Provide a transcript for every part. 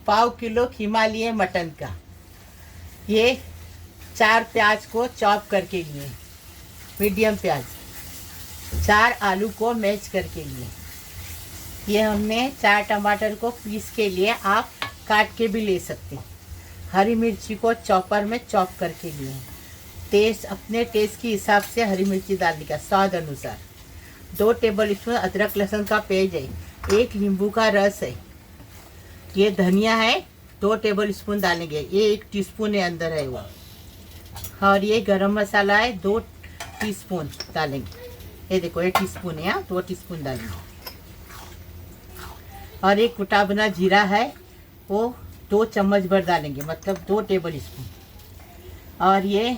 पाव kilo खीमा लिए mutton का। ये 4 प्याज को चॉप करके लिए, मीडियम प्याज। 4 आलू को मैश करके लिए। ये हमने 4 टमाटर को पीस के लिए, आप काट के भी ले सकते हैं। हरी मिर्ची को चॉपर में चॉप करके लिए। टेस्ट, अपने टेस्ट के हिसाब से हरी मिर्ची डालने का, स्वाद अनुसार। 2 टेबल स्पून अदरक लहसुन का पेस्ट है। 1 नींबू का रस है। ये धनिया है, 2 टेबल स्पून डालेंगे। ये 1 टीस्पून है, अंदर है वो। और ये गरम मसाला है, 2 टीस्पून डालेंगे। ये देखो, ये टीस्पून है, 2 टीस्पून डालेंगे। और एक कुटा बना जीरा है, वो 2 चम्मच भर डालेंगे, मतलब 2 टेबल स्पून। और ये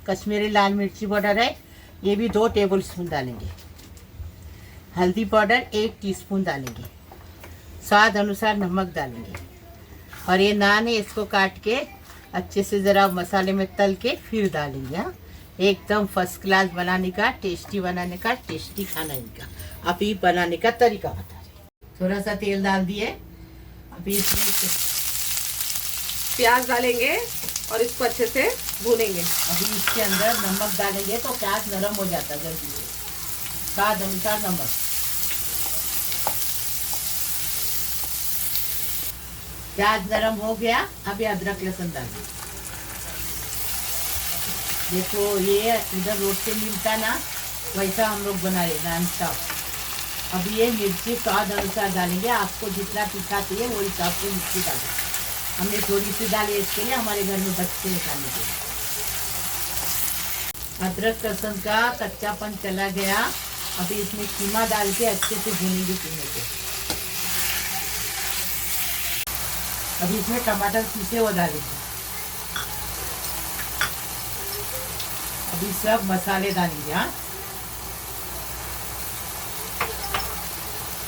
कश्मीरी लाल मिर्ची पाउडर है, ये भी 2 टेबल स्पून डालेंगे। हल्दी पाउडर 1 टीस्पून डालेंगे। स्वाद अनुसार नमक डालेंगे। और ये नान है, इसको काट के अच्छे से ज़रा मसाले में तल के फिर डालेंगे। हाँ, एकदम फर्स्ट क्लास बनाने का, टेस्टी बनाने का, टेस्टी खाना इनका। अभी बनाने का तरीका बता रही। थोड़ा सा तेल डाल दिए। अभी इसमें प्याज डालेंगे और इसको अच्छे से भूनेंगे। अभी इसके अंदर नमक डालेंगे तो प्याज नरम हो जाता है जल्दी से। स्वाद अनुसार नमक। प्याज नरम हो गया। अभी अदरक लहसुन डालेंगे। देखो, ये इधर रोड से मिलता ना, वैसा हम लोग बनाए नान चॉप। अब ये मिर्ची स्वाद अनुसार डालेंगे। आपको जितना तीखा चाहिए वो हिसाब से मिर्ची डालें। हमने थोड़ी सी डाली इसके लिए, हमारे घर में बच्चे हैं खाने के लिए। अदरक लहसुन का कच्चापन चला गया। अभी इसमें कीमा डाल के अच्छे से भूनेंगे कीमे को। अभी इसमें टमाटर पीसे वो डालेंगे। अभी सब मसाले डालेंगे। हाँ,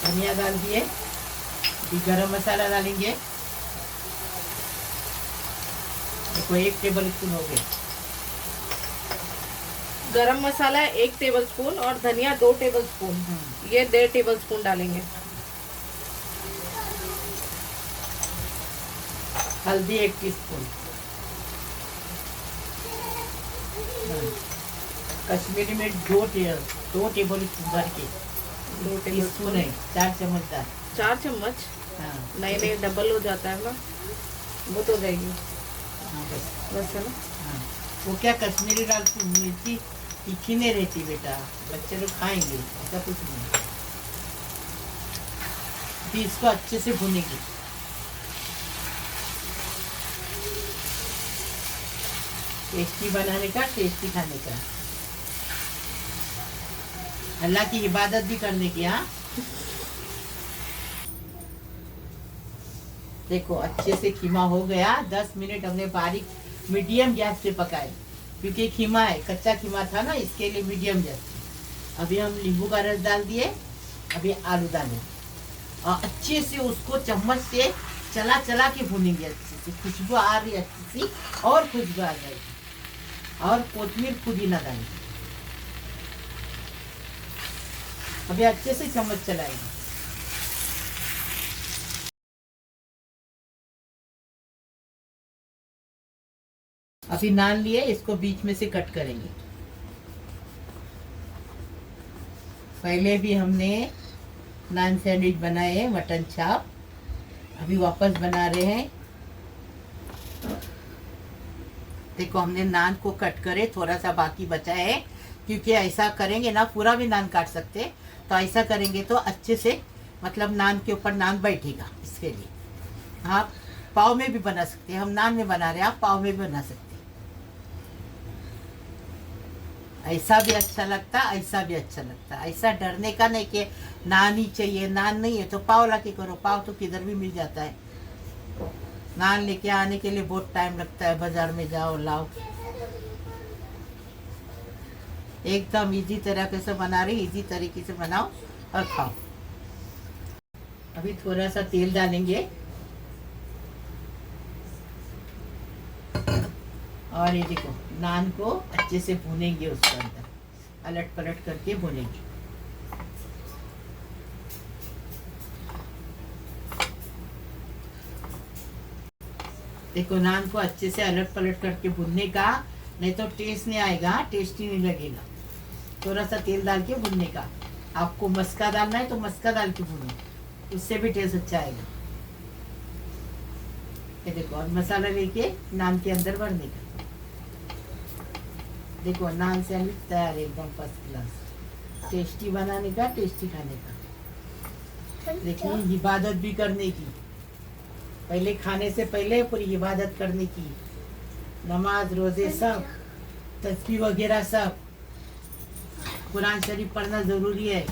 धनिया डाल दिए। अभी गरम मसाला डालेंगे। देखो, 1 टेबल स्पून हो गया। गरम मसाला 1 टेबल स्पून और धनिया 2 टेबल स्पून, ये 1.5 टेबल स्पून डालेंगे। हल्दी 1 टीस्पून। कश्मीरी मिर्च 2 टेबल स्पून भर के। 2 टेबल स्पून है, 4 चम्मच डाल। 4 चम्मच। हाँ, नहीं, डबल हो जाता है ना, वो तो हो जाएगी। हाँ, बस है ना। हाँ, वो क्या कश्मीरी लाल मिर्ची तीखी नहीं रहती बेटा, बच्चे लोग खाएंगे, ऐसा कुछ नहीं। फिर इसको अच्छे से भुनेंगे। टेस्टी बनाने का, टेस्टी खाने का, अल्लाह की इबादत भी करने की। हाँ, देखो, अच्छे से खीमा हो गया। 10 मिनट हमने बारीक मीडियम गैस पे पकाए, क्योंकि खीमा है, कच्चा खीमा था ना, इसके लिए मीडियम गैस पे। अभी हम नींबू का रस डाल दिए। अभी आलू डालें और अच्छे से उसको चम्मच से चला चला के भूनेंगे। अच्छे से खुशबू आ रही है, अच्छी सी और खुशबू आ जाएगी। और कोथिमीर पुदीना डालें। अभी अच्छे से चम्मच चलाएंगे। अभी नान लिए, इसको बीच में से कट करेंगे। पहले भी हमने नान सैंडविच बनाए, मटन चाप। अभी वापस बना रहे हैं। देखो, हमने नान को कट करे, थोड़ा सा बाकी बचा है, क्योंकि ऐसा करेंगे ना, पूरा भी नान काट सकते, तो ऐसा करेंगे तो अच्छे से, मतलब नान के ऊपर नान बैठेगा। इसके लिए आप पाव में भी बना सकते हैं। हम नान में बना रहे हैं, आप पाव में भी बना सकते हैं। ऐसा भी अच्छा लगता, ऐसा भी अच्छा लगता। ऐसा डरने का नहीं कि नान ही चाहिए, नान नहीं है तो पाव ला के करो। पाव तो किधर भी मिल जाता है। नान लेके आने के लिए बहुत टाइम लगता है, बाजार में जाओ लाओ। एकदम इजी तरीके से बना रही, इजी तरीके से बनाओ और खाओ। अभी थोड़ा सा तेल डालेंगे और ये देखो, नान को अच्छे से भूनेंगे, उसके अंदर अलट पलट करके भूनेंगे। देखो नान को अच्छे से अलट पलट करके भुनने का, नहीं तो टेस्ट नहीं आएगा, टेस्टी नहीं लगेगा। थोड़ा सा तेल डाल के भुनने का। आपको मस्का डालना है तो मस्का डाल के भूनो, उससे भी टेस्ट अच्छा आएगा। ये देखो, और मसाला लेके नान के अंदर भरने का। देखो नान सैंडविच तैयार है, एकदम फर्स्ट क्लास। टेस्टी बनाने का, टेस्टी खाने का। देखिए इबादत भी करने की, पहले खाने से पहले पूरी इबादत करने की, नमाज रोजे सब, तस्बीह वगैरह सब, कुरान शरीफ पढ़ना जरूरी है।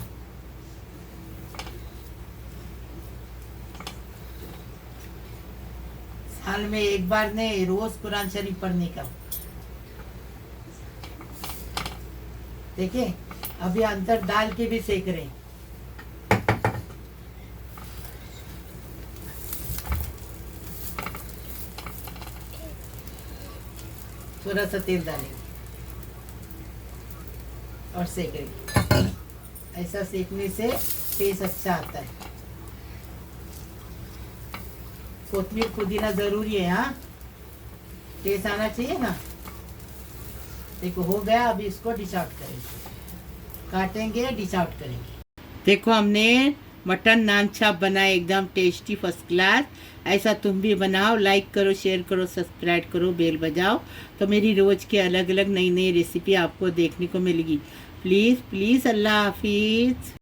साल में एक बार ने रोज कुरान शरीफ पढ़ने का। देखिए अभी अंदर डाल के भी सेक रहे हैं। थोड़ा सा तेल डालेंगे और सेकेंगे। ऐसा सेकने से टेस्ट अच्छा आता है। कोथिमीर पुदीना जरूरी है, हाँ, टेस्ट आना चाहिए ना। देखो हो गया, अभी इसको डिश आउट करेंगे, काटेंगे, डिश आउट करेंगे। देखो हमने मटन नान चाप बनाए, एकदम टेस्टी फर्स्ट क्लास। ऐसा तुम भी बनाओ, लाइक करो, शेयर करो, सब्सक्राइब करो, बेल बजाओ, तो मेरी रोज़ की अलग अलग नई नई रेसिपी आपको देखने को मिलेगी। प्लीज़ प्लीज़, अल्लाह हाफिज़।